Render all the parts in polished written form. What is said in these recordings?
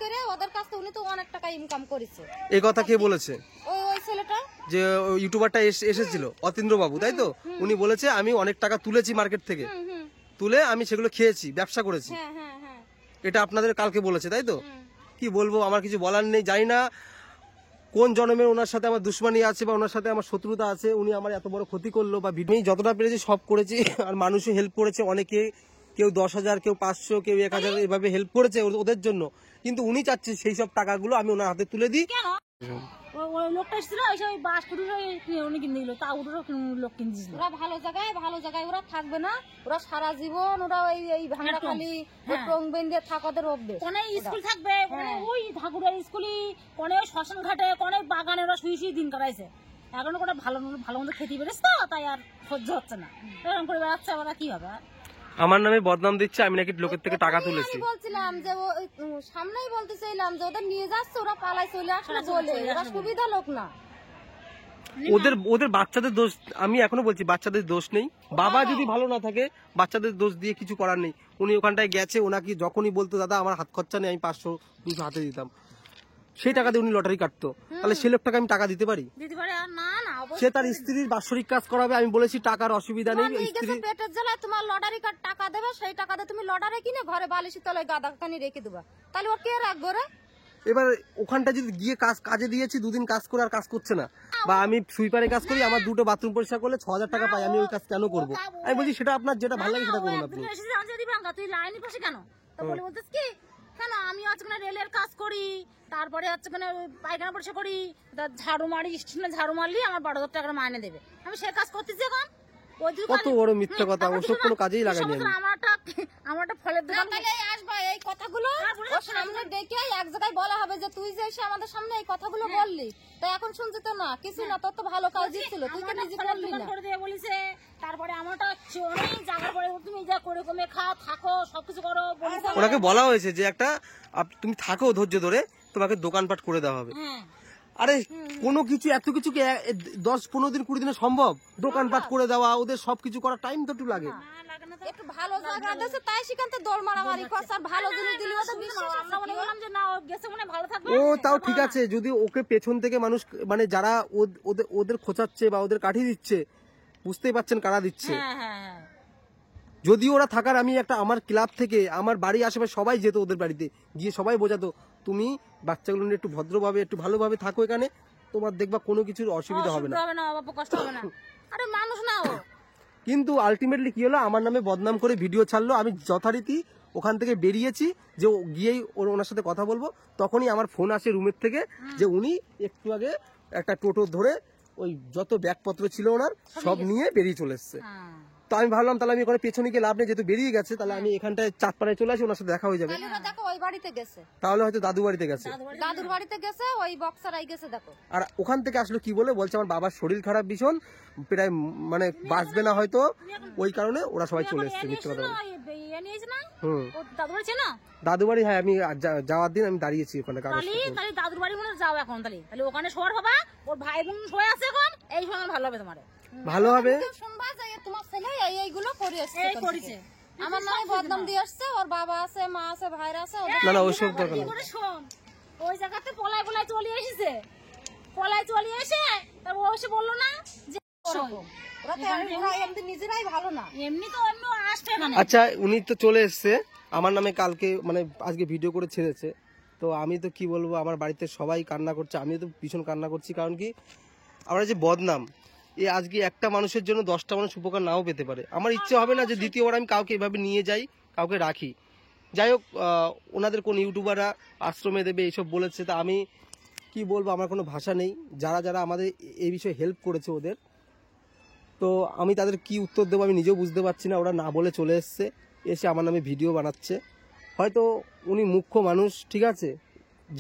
করে ওদের কাছে উনি তো অনেক টাকা ইনকাম করেছে। এই কথা কে বলেছে? ওই ছেলেটা যে ইউটিউবারটা এসেছিল অতীন্দ্র বাবু, তাই তো? উনি বলেছে আমি অনেক টাকা তুলেছি মার্কেট থেকে, তুলে আমি সেগুলো খেয়েছি, ব্যবসা করেছি। হ্যাঁ হ্যাঁ হ্যাঁ, এটা আপনাদের কালকে বলেছে, তাই তো? কি বলবো, আমার কিছু বলার নেই। জানি না কোন জন্মের ওনার সাথে আমার দুশ্মনী আছে বা ওনার সাথে আমার শত্রুতা আছে। উনি আমার এত বড় ক্ষতি করলো বা আমি যতটা পেরেছি সব করেছি। আর মানুষও হেল্প করেছে অনেকে, কেউ 10,000, কেউ 500, কেউ 1,000 এভাবে হেল্প করেছে ওদের জন্য। কিন্তু উনি চাচ্ছে সেই সব টাকাগুলো আমি ওনার হাতে তুলে দিই। লোকটা এসেছিল ওই বাস উনি কিনে দিল, তা লোক কিনে দিয়েছিল। ওরা ভালো জায়গায় ওরা থাকবে না, ওরা সারা জীবন ওরা এই ভাঙাখালি টং বেঁধে থাকাদের অভ্যেস। কোনে স্কুল থাকবে, ওই ঠাকুরের স্কুলে, কোনে ওই শ্মশান ঘাটে, কোনে বাগানে ওরা শুয়ে দিন কাটাইছে। এখন কোনো ভালো মন্দ খেতে পেরেছে তো, তাই আর সহ্য হচ্ছে না, এরকম করে বেড়াচ্ছে। ওরা কি হবে? আমার নামে বদনাম দিচ্ছে, আমি নাকি লোকের থেকে টাকা তুলেছি। বলছিলাম যে সামনেই বলতে চাইলাম যে ওদের নিয়ে যাচ্ছে, ওরা পালাই চলে আসলে বলে ওরা সুবিধা লোক না। ওদের বাচ্চাদের দোষ, আমি এখনো বলছি বাচ্চাদের দোষ নেই। বাবা যদি ভালো না থাকে বাচ্চাদের দোষ দিয়ে কিছু করার নেই। উনি ওখানটায় গেছে, ওনাকে যখনই বলতো দাদা আমার হাত খরচা নেই, আমি 500-200 হাতে দিতাম, সেই টাকা দিয়ে উনি লটারি কাটতো। তাহলে সে লোকটাকে আমি টাকা দিতে পারি? সে তার স্ত্রীর বাৎসরিক কাজ করাবে, আমি বলেছি টাকার অসুবিধা নেই। স্ত্রী পেটের জ্বালায় তোমার লটারি কার্ড টাকা দেবে, সেই টাকাতে তুমি লটারি কিনে ঘরে বালিশের তলায় গাদাখানি রেখে দেবা, তাহলে ওর কে রাখবো রে? এবার ওখানটা যদি গিয়ে কাজে দিয়েছি, 2 দিন কাজ করে আর কাজ করছে না, বা আমি সুইপারে কাজ করি, আমার 2টো বাথরুম পরিষ্কার করলে 6,000 টাকা পাই, আমি ওই কাজ কেন করবো? আমি বলছি সেটা আপনার যেটা ভালো লাগে সেটা করুন আপনি। তুই লাইনে বসে কেন? তো বলে বলতেছ কি কেন আমি আজকে রেলের কাজ করি, তারপরে হচ্ছে পায়খানা পরিষ্কার করি, ঝাড়ু মারি, স্টেশনে ঝাড়ু মারলি আমার 12,000 টাকা মাইনে দেবে। আমি সে কাজ করতেছি এখন। কত বড় মিথ্যা কথা, ওসব কোনো কাজেই লাগাইনি আমি। আমারটা ফলের দোকান আসবা এই কথাগুলো ওর সামনে ডেকে এক জায়গায় বলা হবে যে তুই যে এসে আমাদের সামনে এই কথাগুলো বললি, তাই এখন শুনছি তো না কিছু না, তোর তো ভালো কাজ দিচ্ছিল, তুই তো নিজে করলি না। বলিছে তারপরে আমারটা অনেক জায়গার পরে তুমি যা করে কমে খাও থাকো সবকিছু করো বলিছে। ওনাকে বলা হয়েছে যে একটা তুমি থাকো ধৈর্য ধরে, তোমাকে দোকানপাট করে দেওয়া হবে। আরে কোনো কিছু এত কিছু 10-15 দিন 20 দিনে সম্ভব? দোকানপাট করে দেওয়া, ওদের সবকিছু করার টাইম তো একটু লাগে। একটু ভালো জায়গা দেশে তাই সেখানে দৌড় মারামারি করছে, আর ভালো জিনিস দিলে ওটা বিশ্বাস আমরা মনে করলাম যে না ও গেছে মনে ভালো থাকবে। ও তাও ঠিক আছে, যদি ওকে পেছন থেকে মানুষ মানে যারা ওদের খোঁচাচ্ছে বা ওদের কাঠি দিচ্ছে, বুঝতেই পারছেন কারা দিচ্ছে। যদি ওরা থাকার, আমি একটা আমার ক্লাব থেকে আমার বাড়ি আশেপাশে সবাই যেত ওদের বাড়িতে গিয়ে সবাই বোঝাতো তুমি বাচ্চাগুলো নিয়ে একটু ভদ্রভাবে একটু ভালোভাবে থাকো এখানে, তোমার দেখবা কোনো কিছুর অসুবিধা হবে না। আরে মানুষ না ও। কিন্তু আলটিমেটলি কি হলো, আমার নামে বদনাম করে ভিডিও ছাড়লো। আমি যথারীতি ওখান থেকে বেরিয়েছি যে গিয়েই ওনার সাথে কথা বলবো, তখনই আমার ফোন আসে রুমের থেকে যে উনি একটু আগে একটা টোটো ধরে ওই যত ব্যাগপত্র ছিল ওনার সব নিয়ে বেরিয়ে চলে এসছে। তো আমি ভাবলাম তাহলে আমি ওখানে পেছনে গিয়ে লাভ নেই, যেহেতু বেরিয়ে গেছে তাহলে আমি এখানটায় চাঁদপাড়ায় চলে আসি, ওনার সাথে দেখা হয়ে যাবে। দেখো ওই বাড়িতে গেছে, তাহলে হয়তো দাদু বাড়িতে গেছে, দাদুর বাড়িতে গেছে, ওই বক্সারাই গেছে দেখো। আর ওখান থেকে আসলো কি বলছে আমার বাবার শরীর খারাপ ভীষণ, প্রায় মানে বাঁচবে না হয়তো, ওই কারণে ওরা সবাই চলে এসছে। মিথ্যে কথা দাদু বাড়ি, হ্যাঁ আমি যাওয়ার দিন আমি দাঁড়িয়েছি ওখানে। দাদুর বাড়ি মনে যাও এখন, তাহলে ওখানে শোয়ার বাবা ওর ভাই বোন শোয়া আছে এখন, এই সময় ভালো হবে তোমার, ভালো হবে। শুনবা যে তোমার ছেলে এইগুলো করে আসছে, এই করেছে, আমার নামে বদনাম দিয়ে আসছে, ওর বাবা আছে, মা আছে, ভাইরা আছে। না না ওইসব দরকার নেই। ওই জায়গাতে পলায় চলে এসেছে, চলে এসে তারপর ও এসে বললো না যে নিজেরাই ভালো না, এমনি তো অন্য আসছে। আচ্ছা উনি তো চলে এসছে আমার নামে, কালকে মানে আজকে ভিডিও করে ছেড়েছে। তো আমি তো কি বলবো, আমার বাড়িতে সবাই কান্না করছে, আমিও তো ভীষণ কান্না করছি। কারণ কি আমরা যে বদনাম, আজকে একটা মানুষের জন্য 10টা মানুষ উপকার নাও পেতে পারে। আমার ইচ্ছে হবে না যে দ্বিতীয়বার আমি কাউকে এভাবে নিয়ে যাই, কাউকে রাখি। যাই হোক, ওনাদের কোন ইউটিউবাররা আশ্রমে দেবে এইসব বলেছে, তা আমি কি বলবো, আমার কোনো ভাষা নেই। যারা যারা আমাদের এই বিষয়ে হেল্প করেছে ওদের, তো আমি তাদের কি উত্তর দেবো আমি নিজেও বুঝতে পারছি না। ওরা না বলে চলে এসছে, এসে আমার নামে ভিডিও বানাচ্ছে। হয়তো উনি মুখ্য মানুষ, ঠিক আছে,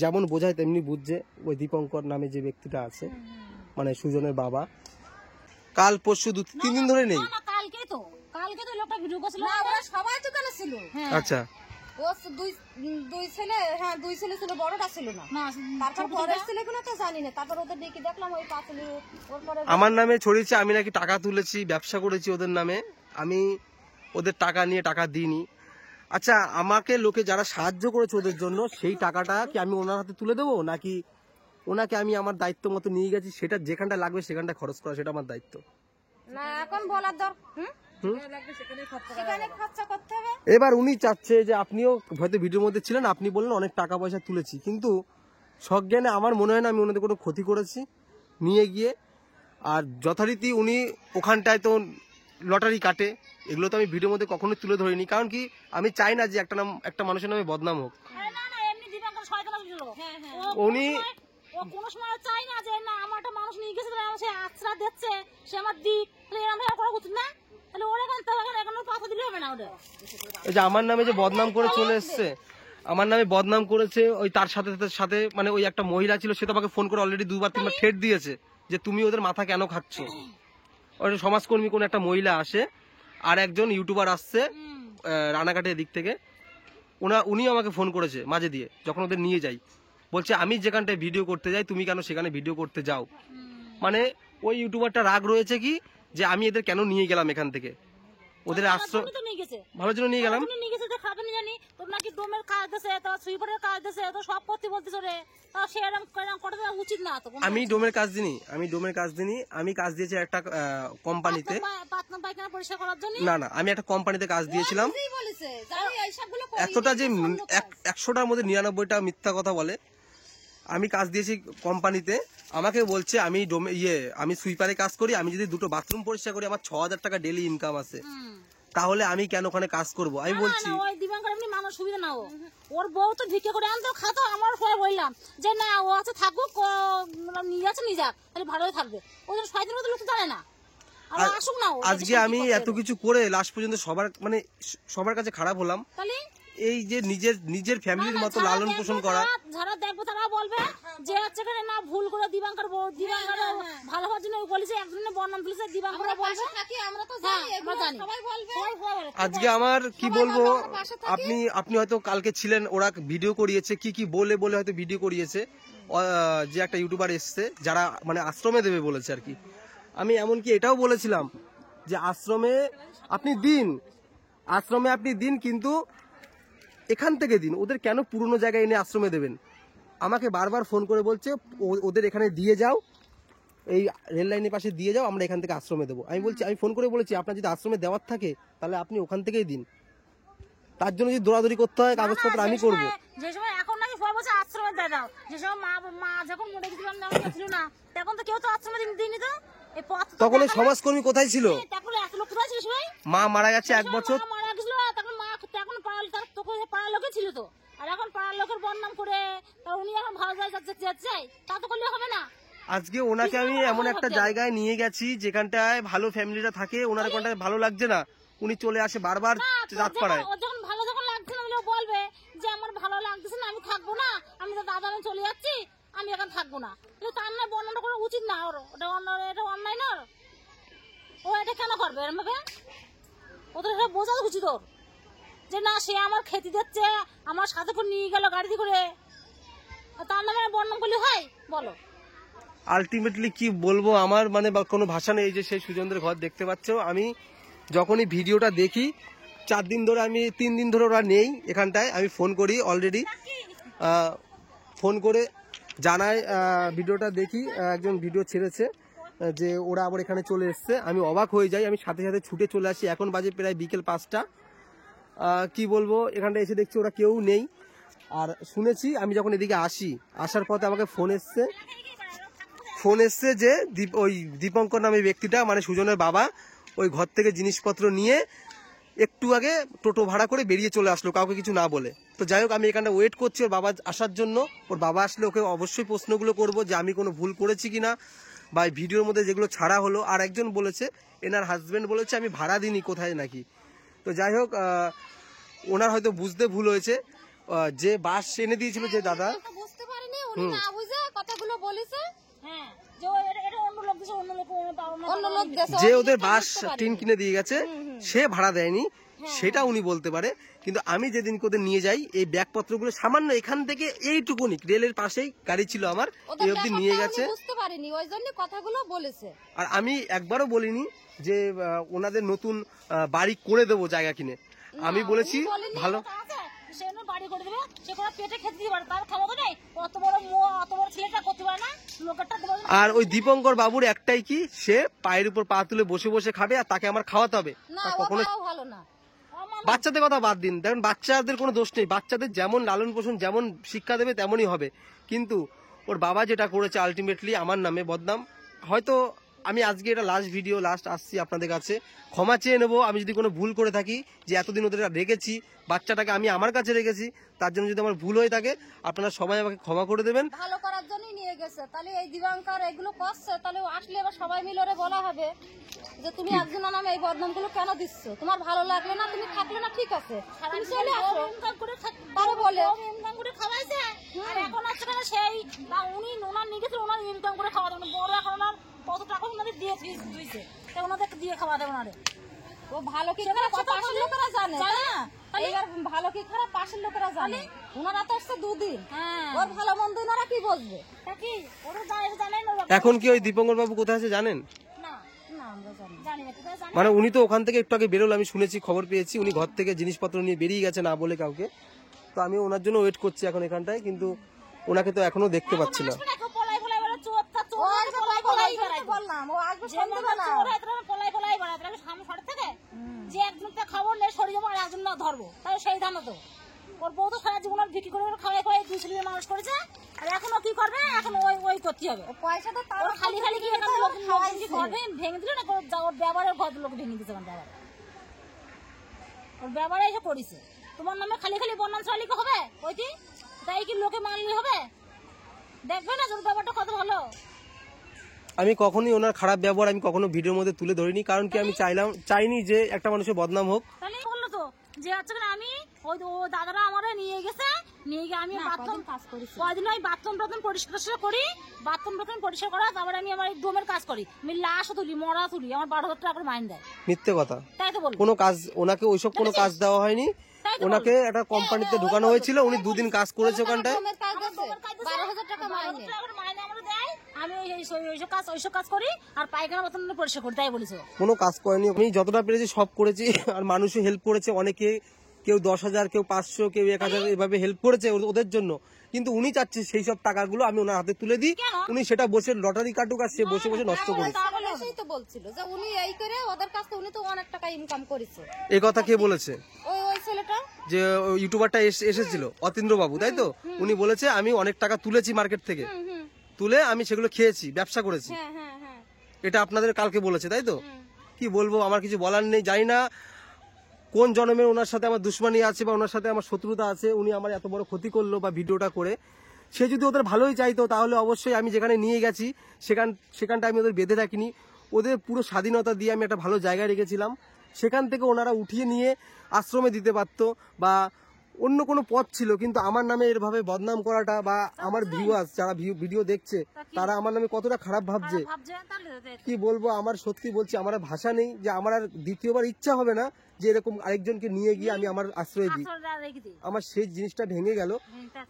যেমন বোঝায় তেমনি বুঝছে। ওই দীপঙ্কর নামে যে ব্যক্তিটা আছে, মানে সুজনের বাবা, কাল পরশু 2-3 দিন ধরে নেই। কালকে তো লোকটা ভিডিও করছিল, সবাই তো কেন ছিল। আচ্ছা ও দুই ছেলে, হ্যাঁ 2 ছেলে ছিল, বড়টা ছিল না। তারপর পরের ছেলেগুলো তো জানি না, তারপর ওদের দেখে দেখলাম ওই পাঁচলি ওর পরে আমার নামে ছড়িয়েছে আমি নাকি টাকা তুলেছি, ব্যবসা করেছি ওদের নামে। আমি ওদের টাকা নিয়ে টাকা দিইনি। আচ্ছা, আমাকে লোকে যারা সাহায্য করেছে ওদের জন্য সেই টাকাটা কি আমি ওনার হাতে তুলে দেবো, নাকি ওনাকে আমি আমার দায়িত্ব মতো নিয়ে গেছি, সেটা যেখানটা লাগবে সেখানটা খরচ করা সেটা আমার দায়িত্ব? না এখন বলার দরকার সেখানে খরচা করতে হবে। এবার উনি চাচ্ছে যে আপনিও হয়তো ভিডিওর মধ্যে ছিলেন, আপনি বললেন অনেক টাকা পয়সা তুলেছি, কিন্তু সজ্ঞানে আমার মনে হয় না আমি ওনাদের কোনো ক্ষতি করেছি নিয়ে গিয়ে। আর যথারীতি উনি ওখানটায় তো লটারি কাটে, এগুলো তো আমি ভিডিওর মধ্যে কখনোই তুলে ধরিনি, কারণ কি আমি চাই না যে একটা মানুষের নামে বদনাম হোক। আরে না না, এমনি দিবাঙ্কর শয়তান ছিল। উনি ও কোনো সময় চাই না যে না আমার একটা মানুষ নিয়ে গেছে, তাহলে সে আশ্রা দিচ্ছে, সে আমার দিক, তাহলে এরকম ভাবে করা উচিত না। তাহলে ওরা এখন পাথর দিলে হবে না ওটা। এই যে আমার নামে যে বদনাম করে চলে এসছে, আমার নামে বদনাম করেছে, ওই তার সাথে সাথে মানে ওই একটা মহিলা ছিল, সে তো আমাকে ফোন করে অলরেডি 2-3 বার ঠেট দিয়েছে যে তুমি ওদের মাথা কেন খাচ্ছ। ওই সমাজকর্মী কোন একটা মহিলা আসে, আর একজন ইউটিউবার আসছে রানাঘাটের দিক থেকে, উনি আমাকে ফোন করেছে মাঝে দিয়ে যখন ওদের নিয়ে যাই, বলছে আমি যেখানটায় ভিডিও করতে যাই তুমি কেন সেখানে ভিডিও করতে যাও। মানে ওই ইউটিউবারটা রাগ রয়েছে কি যে আমি এদের কেন নিয়ে গেলাম এখান থেকে, ওদের আশ্রয় তো নিয়ে গেছে, ভালোর জন্য নিয়ে গেলাম। নিয়ে গেছে তো খাবে না জানি, তোর নাকি ডোমের কাজ দিছে, তো সুইপারের কাজ দিছে, তো সব করতে বলতেছ রে, তা সে এরকম করা দেওয়া উচিত না তো। আমি ডোমের কাজ দিইনি, আমি কাজ দিয়েছি একটা কোম্পানিতে, পাতনা পায়খানা পরিষ্কার করার জন্য। না আমি একটা কোম্পানিতে কাজ দিয়েছিলাম। কি বলেছে জানি এইসবগুলো করি। এতটা যে 100টার মধ্যে 99টা মিথ্যা কথা বলে। আমি কাজ দিয়েছি কোম্পানিতে, আমাকে বলছে আমি আমি সুইপারে কাজ করি, আমি যদি 2টো বাথরুম পরিষ্কার করি আমার 6000 টাকা ডেইলি ইনকাম আছে, তাহলে আমি কেন ওখানে কাজ করব। আমি বলছি ওই দিবাঙ্কর এমনি মানুষ সুবিধা না, ওর বউ তো ভিক্ষা করে আনতো খাতো। আমার পরে বললাম যে না ও আছে থাকুক, নিয়ে যাচ্ছে নিয়ে যাক, তাহলে ভালোই থাকবে। ওদের শয়তানের মতো লোক তো জানে না, আর আসুক না। আজকে আমি এত কিছু করে লাস্ট পর্যন্ত সবার কাছে খারাপ হলাম। তাহলে এই যে নিজের ফ্যামিলির মতো লালন পোষণ করা, যারা দেখবো তারা বলবে যে হচ্ছে না ভুল করে দিবাঙ্কর ভালো হওয়ার জন্য বলেছে, একজনের বর্ণনা তুলেছে দিবাঙ্কর বলবে। আমরা তো জানি এগুলো জানি। সবাই বলবে। আজকে আমার কি বলবো, আপনি হয়তো কালকে ছিলেন, ওরা ভিডিও করিয়েছে কি বলে হয়তো ভিডিও করিয়েছে, যে একটা ইউটিউবার এসছে যারা মানে আশ্রমে দেবে বলেছে আর কি। আমি এমনকি এটাও বলেছিলাম যে আশ্রমে আপনি দিন, কিন্তু এখান থেকে দিন, ওদের কেন পুরনো জায়গায় এনে আশ্রমে দেবেন। আমাকে বারবার ফোন করে বলছে ওদের এখানে দিয়ে যাও, এই রেল লাইনের পাশে দিয়ে যাও, আমরা এখান থেকে আশ্রমে দেবো। আমি ফোন করে বলেছি আপনার যদি আশ্রমে দেওয়ার থাকে তাহলে আপনি ওখান থেকেই দিন, তার জন্য যদি দৌড়াদৌড়ি করতে হয় কাগজপত্র আমি করব। যে সময় এখন নাকি সবাই বলছে আশ্রমে দিয়ে দাও, যে সময় মা যখন মরে গেছিল ছিল না, তখন তো কেউ তো আশ্রমে দিইনি তো। তখন ওই সমাজকর্মী কোথায় ছিল? তখন এত লোক কোথায় ছিল? মা মারা গেছে 1 বছর, মারা গেছিল, তখন মা তখন পাড়ার লোকে ছিল তো। আর এখন পাড়ার লোকের বদনাম করে উনি এখন ভালো জায়গায় যাচ্ছে, তা তো করলে হবে না। আজকে ওনাকে আমি এমন একটা জায়গায় নিয়ে গেছি যেখানটায় ভালো ফ্যামিলিরা থাকে, ওনার কোনটায় ভালো লাগছে না, উনি চলে আসে বারবার রাত পাড়ায়। যখন ভালো লাগছে না বলবে যে আমার ভালো লাগতেছে না, আমি থাকবো না, আমি তো দাদা আমি চলে যাচ্ছি, আমি এখন থাকবো না। তার না বর্ণনা করা উচিত না, ওর এটা অন্যায় না। ও এটা কেন করবে এরকম ভাবে? ওদের এটা বোঝা উচিত ওর, যে না সে আমার খেতে দিচ্ছে, আমার সাথে করে নিয়ে গেল গাড়িতে করে, তার নামে বর্ণনা করলে হয় বলো? আলটিমেটলি কি বলবো, আমার মানে কোনো ভাষা নেই। যে সেই সুজনদের ঘর দেখতে পাচ্ছ, আমি যখনই ভিডিওটা দেখি 3 দিন ধরে ওরা নেই এখানটায়, আমি ফোন করি অলরেডি, ফোন করে জানাই ভিডিওটা দেখি, একজন ভিডিও ছেড়েছে যে ওরা আবার এখানে চলে এসছে। আমি অবাক হয়ে যাই, আমি সাথে সাথে ছুটে চলে আসি। এখন বাজে প্রায় বিকেল 5টা। কি বলবো, এখানটা এসে দেখছি ওরা কেউ নেই। আর শুনেছি আমি যখন এদিকে আসার পথে আমাকে ফোন এসছে যে ওই দীপঙ্কর নামে ব্যক্তিটা মানে সুজনের বাবা ওই ঘর থেকে জিনিসপত্র নিয়ে একটু আগে টোটো ভাড়া করে বেরিয়ে চলে আসলো, কাউকে কিছু না বলে। তো যাই হোক, আমি এখানটা ওয়েট করছি ওর বাবা আসার জন্য। ওর বাবা আসলে ওকে অবশ্যই প্রশ্নগুলো করবো যে আমি কোনো ভুল করেছি কিনা, বা ভিডিওর মধ্যে যেগুলো ছাড়া হলো। আর একজন বলেছে, এনার হাজবেন্ড বলেছে আমি ভাড়া দিইনি কোথায় নাকি। তো যাই হোক, ওনার হয়তো বুঝতে ভুল হয়েছে। যে বাস এনে দিয়েছিল যে দাদা, বুঝতে পারিনি, উনি না বুঝে কথাগুলো বলেছে। হ্যাঁ, যে এটা অন্য লোক দিছে, অন্য লোক দেশে যে ওদের বাস টিন কিনে দিয়ে গেছে, সে ভাড়া দেয়নি, সেটা উনি বলতে পারে। কিন্তু আমি যেদিন ওদের নিয়ে যাই, এই ব্যাগপত্রগুলো সামান্য এখান থেকে এইটুকুনি রেলের পাশেই গাড়ি ছিল আমার, এই অবধি নিয়ে গেছে। বুঝতে পারিনি, ওই জন্য কথাগুলো বলেছে। আর আমি একবারও বলিনি যে ওনাদের নতুন বাড়ি করে দেবো জায়গা কিনে। আমি বলেছি ভালো সে এনে বাড়ি করে দেবে, সে কোনো পেটে খেতে দিতে পারে, তার ক্ষমতা নেই। অত বড় ছেলেটা করতে পারে না, লোকেরটা দেবে না। আর ওই দীপঙ্কর বাবুর একটাই কি, সে পায়ের উপর পা তুলে বসে বসে খাবে আর তাকে আমার খাওয়াতে হবে। না তা ও কখনো তাও ভালো না। বাচ্চাদের কথা বাদ দিন, দেখেন বাচ্চাদের কোনো দোষ নেই, বাচ্চাদের যেমন লালন পোষণ যেমন শিক্ষা দেবে তেমনই হবে। কিন্তু ওর বাবা যেটা করেছে আলটিমেটলি আমার নামে বদনাম। হয়তো আমি আজকে এটা লাস্ট ভিডিও, লাস্ট আসছি আপনাদের কাছে, ক্ষমা চেয়ে নেবো আমি যদি কোনো ভুল করে থাকি, যে এতদিন ওদের রেখেছি, বাচ্চাটাকে আমি আমার কাছে রেখেছি, তার জন্য যদি আমার ভুল হয়ে থাকে আপনারা সবাই আমাকে ক্ষমা করে দেবেন। ভালো করার জন্যই নিয়ে গেছে, তাহলে এই দিবাঙ্কর এগুলো করছে, তাহলে ও আসলে এবার সবাই মিলে ওরে বলা হবে যে তুমি একজনের নামে এই বদনামগুলো কেন দিচ্ছ, তোমার ভালো লাগলো না, তুমি থাকলে না, ঠিক আছে তুমি চলে আসো। তারে বলে ইনকাম করে খাওয়াইছে, আর এখন হচ্ছে কেন সেই বা উনি ওনার নিয়ে গেছে, ওনার ইনকাম করে খাওয়া দেবে না। বড় এখন ওনার কত টাকা ওনাদের দিয়ে দিয়েছে, তো ওনাদের দিয়ে খাওয়া দেবে ওনারে। ও ভালো কি খারাপ পাশের লোকেরা জানে, তাই না? এইবার ভালো কি খারাপ পাশের লোকেরা জানে, ওনারা তো আসছে দুদিন, হ্যাঁ ওর ভালো মন্দ ওনারা কি বুঝবে? তা কি ওরা জানেন না? এখন কি ওই দীপঙ্কর বাবু কোথায় আছে জানেন? না না আমরা জানি না। জানি না, কোথায় জানি মানে উনি তো ওখান থেকে একটু আগে বেরোলো, আমি শুনেছি, খবর পেয়েছি উনি ঘর থেকে জিনিসপত্র নিয়ে বেরিয়ে গেছে না বলে কাউকে। তো আমি ওনার জন্য ওয়েট করছি এখন এখানটায়, কিন্তু ওনাকে তো এখনো দেখতে পাচ্ছি না। আসবে না, কেউ পলাই পলাই বেড়ায়, চোরটা চোর ও আসবে পলাই পলাই পলাই বেড়ায়। বললাম, ও আসবে যে সন্ধ্যেবেলা। মানুষ চোর হয় তারা পলাই পলাই বেড়ায়, তারা সামনে সরে থাকে, যে একজনটা খবর নেই সরে যাবো আর একজন না ধরবো, তাই সেই ধারণা তো। ওর বউ তো সারা জীবন বিক্রি করে খাওয়াই খাওয়াই দুই ছেলে মানুষ করেছে, আর এখনো কি করবে, এখন ওই করতে হবে। ও পয়সা তো তার ওর খালি খালি কি এখানে লোক ঘর ভেঙে দিল না, ওর ব্যবহারের ঘর লোক ভেঙে দিচ্ছে, আমার ব্যবহার, ওর ব্যবহারে এসে করেছে। তোমার নামে খালি খালি বন্যান চালিকে হবে ওইটি, তাই কি লোকে মানলে হবে? দেখবে না তোর ব্যাপারটা কত ভালো। আমি কখনোই ওনার খারাপ ব্যবহার আমি কখনো ভিডিওর মধ্যে তুলে ধরিনি, কারণ কি আমি চাইনি যে একটা মানুষের বদনাম হোক। তাহলে বললো তো যে হচ্ছে আমি ওই ও দাদারা আমারে নিয়ে গেছে, নিয়ে গিয়ে আমি বাথরুম কাজ করেছি, কদিন ওই বাথরুম পরিষ্কার করি, বাথরুম পরিষ্কার করা, তারপরে আমি আমার ডোমের কাজ করি, আমি লাশও তুলি, মরা তুলি, আমার 12,000 টাকা করে মাইন দেয়। মিথ্যে কথা, তাই তো বলবো, কোনো কাজ ওনাকে ওইসব কোনো কাজ দেওয়া হয়নি। ওনাকে একটা কোম্পানিতে ঢুকানো হয়েছিল, উনি দুদিন কাজ করেছে ওখানটায়। আমার কাজ আছে 12,000 টাকা মাইনে। 12,000 টাকা করে মাইনে আমাকে দেয়, আমি ওইসব কাজ করি, আর পায়খানা বাথরুম পরিষ্কার করি, তাই বলেছে। কোনো কাজ করেনি, আমি যতটা পেরেছি সব করেছি, আর মানুষও হেল্প করেছে অনেকে, কেউ 10,000, কেউ 500, কেউ 1,000 এভাবে হেল্প করেছে ওদের জন্য। কিন্তু উনি চাচ্ছে সেই সব টাকাগুলো আমি ওনার হাতে তুলে দিই, উনি সেটা বসে লটারি কাটুক আর সে বসে বসে নষ্ট করুক। তাহলে সেই তো বলছিল যে উনি এই করে ওদের কাছ থেকে উনি তো অনেক টাকা ইনকাম করেছে। এই কথা কে বলেছে? ওই ছেলেটা যে ইউটিউবারটা এসেছিল অতীন্দ্র বাবু, তাই তো? উনি বলেছে আমি অনেক টাকা তুলেছি মার্কেট থেকে, তুলে আমি সেগুলো খেয়েছি, ব্যবসা করেছি। হ্যাঁ হ্যাঁ হ্যাঁ এটা আপনাদের কালকে বলেছে, তাই তো? কি বলবো, আমার কিছু বলার নেই। জানি না কোন জন্মে ওনার সাথে আমার দুশ্মনী আছে বা ওনার সাথে আমার শত্রুতা আছে, উনি আমার এত বড় ক্ষতি করলো বা ভিডিওটা করে। সে যদি ওদের ভালোই চাইতো তাহলে অবশ্যই আমি যেখানে নিয়ে গেছি সেখানটা আমি ওদের বেঁধে রাখিনি, ওদের পুরো স্বাধীনতা দিয়ে আমি একটা ভালো জায়গায় রেখেছিলাম। সেখান থেকে ওনারা উঠিয়ে নিয়ে আশ্রমে দিতে পারতো বা অন্য কোনো পথ ছিল, কিন্তু আমার নামে এরভাবে বদনাম করাটা বা আমার ভিউয়ার্স যারা ভিডিও দেখছে তারা আমার নামে কতটা খারাপ ভাবছে কি বলবো। আমার সত্যি বলছি আমার আর ভাষা নেই, যে আমার আর দ্বিতীয়বার ইচ্ছা হবে না যে এরকম আরেকজনকে নিয়ে গিয়ে আমি আমার আশ্রয় দিই। আমার সেই জিনিসটা ভেঙে গেল।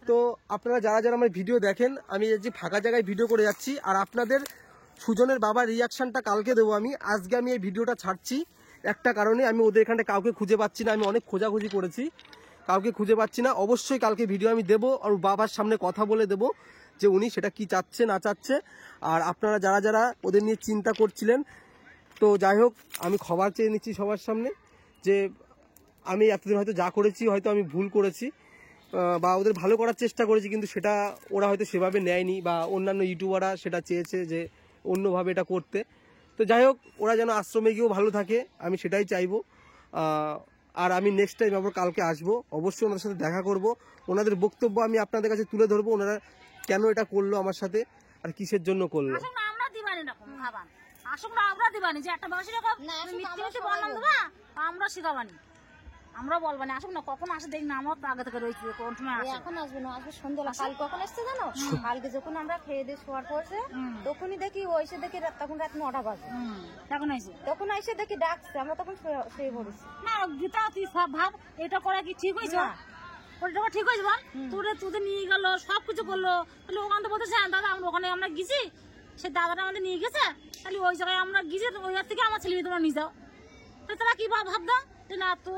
তো আপনারা যারা যারা আমার ভিডিও দেখেন, আমি যে ফাঁকা জায়গায় ভিডিও করে যাচ্ছি, আর আপনাদের সুজনের বাবার রিয়াকশনটা কালকে দেবো আমি। আজকে আমি এই ভিডিওটা ছাড়ছি একটা কারণে, আমি ওদের এখানে কাউকে খুঁজে পাচ্ছি না, আমি অনেক খোঁজাখুঁজি করেছি, কাউকে খুঁজে পাচ্ছি না। অবশ্যই কালকে ভিডিও আমি দেবো আর বাবার সামনে কথা বলে দেবো যে উনি সেটা কি চাচ্ছে না চাচ্ছে। আর আপনারা যারা যারা ওদের নিয়ে চিন্তা করছিলেন, তো যাই হোক আমি ক্ষমা চেয়ে নিচ্ছি সবার সামনে, যে আমি এতদিন হয়তো যা করেছি হয়তো আমি ভুল করেছি বা ওদের ভালো করার চেষ্টা করেছি, কিন্তু সেটা ওরা হয়তো সেভাবে নেয়নি বা অন্যান্য ইউটিউবাররা সেটা চেয়েছে যে অন্যভাবে এটা করতে। তো যাই হোক, ওরা যেন আশ্রমে গিয়েও ভালো থাকে আমি সেটাই চাইবো। আর আমি নেক্সট টাইম আবার কালকে আসবো, অবশ্যই ওনাদের সাথে দেখা করব, ওনাদের বক্তব্য আমি আপনাদের কাছে তুলে ধরবো, ওনারা কেন এটা করলো আমার সাথে আর কিসের জন্য করলো। আমরা দিবানি না খাবার, আসুক না আমরা দিবানি, যে একটা বয়সী মিথ্যে বললাম দেবা, আমরা শিখাবানি, আমরা বলবানি, আসুক না, কখন আসে দেখি না, আমরা তো আগে থেকে রয়েছি, কোন সময় আসে। এখন আসবে না, আসবে সন্ধ্যেবেলা। কাল কখন আসছে জানো? কালকে যখন আমরা খেয়ে দিয়ে শোয়ার পড়ছে তখনই দেখি ওইসে দেখি তখন রাত 9টা বাজে, তখন এসে দেখি ডাকছে, আমরা তখন শুয়ে পড়েছি। না গীতা তুই সব ভাব, এটা করে কি ঠিক হয়েছে? ওটা ঠিক হয়েছে বল, তোদের নিয়ে গেল সবকিছু করলো, তাহলে ওখান থেকে বলতেছে দাদা ওখানে আমরা গেছি, সে দাদাটা আমাদের নিয়ে গেছে, তাহলে ওই জায়গায় আমরা গেছি, ওই থেকে আমার ছেলে তোমরা নিয়ে যাও, তারা কি ভাবতো তো না তো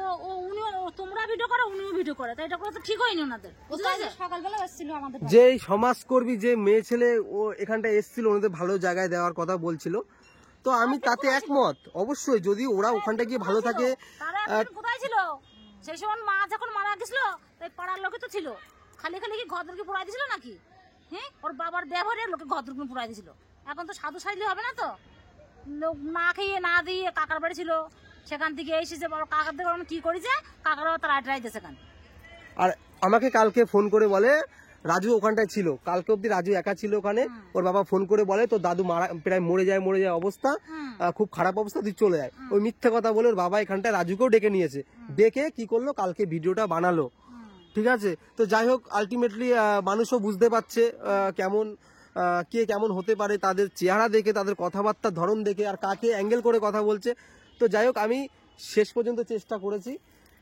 তোমরা ভিডিও করো, উনিও ভিডিও করে, তাই এটা করে তো ঠিক হয়নি ওনাদের, ও তো আজকে সকালবেলা এসেছিল আমাদের বাড়ি। যে এই সমাজকর্মী যে মেয়ে ছেলে ও এখানটা এসেছিল ওনাদের ভালো জায়গায় দেওয়ার কথা বলছিল, তো আমি তাতে একমত। অবশ্যই যদি ওরা ওখানটা গিয়ে ভালো থাকে, তারা এখন কোথায় ছিল সেই সময়? মা যখন মারা গেছিল তাই পাড়ার লোকে তো ছিল, খালি খালি কি ঘরদরকে পুরাই দিছিল নাকি? হ্যাঁ, ওর বাবার ব্যবহারে লোকে ঘরদরকে পুরাই দিছিল। এখন তো সাধু সাইলে হবে না, তো লোক না খেয়ে না দিয়ে কাকার বাড়ি ছিল, সেখান থেকে এসেছে বড় কাকার থেকে কি করেছে, কাকারাও তার আটরাই দিয়েছে সেখানে। আর আমাকে কালকে ফোন করে বলে রাজু ওখানটায় ছিল, কালকে অব্দি রাজু একা ছিল ওখানে। ওর বাবা ফোন করে বলে তোর দাদু মারা প্রায় মরে যায় অবস্থা, খুব খারাপ অবস্থা, তুই চলে যায়। ওই মিথ্যে কথা বলে ওর বাবা এখানটায় রাজুকেও ডেকে নিয়েছে, ডেকে কি করলো কালকে ভিডিওটা বানালো। ঠিক আছে, তো যাই হোক আলটিমেটলি মানুষও বুঝতে পারছে কেমন কে কেমন হতে পারে, তাদের চেহারা দেখে, তাদের কথাবার্তার ধরন দেখে, আর কাকে অ্যাঙ্গেল করে কথা বলছে। তো যাই হোক আমি শেষ পর্যন্ত চেষ্টা করেছি,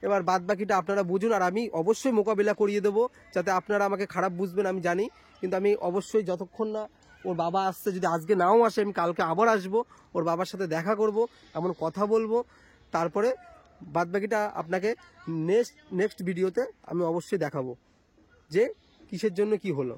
এবার বাদ বাকিটা আপনারা বুঝুন। আর আমি অবশ্যই মোকাবিলা করিয়ে দেবো, যাতে আপনারা আমাকে খারাপ বুঝবেন আমি জানি, কিন্তু আমি অবশ্যই যতক্ষণ না ওর বাবা আসছে, যদি আজকে নাও আসে আমি কালকে আবার আসবো, ওর বাবার সাথে দেখা করব, এমন কথা বলবো, তারপরে বাদ বাকিটা আপনাকে নেক্সট ভিডিওতে আমি অবশ্যই দেখাবো যে কিসের জন্য কি হলো।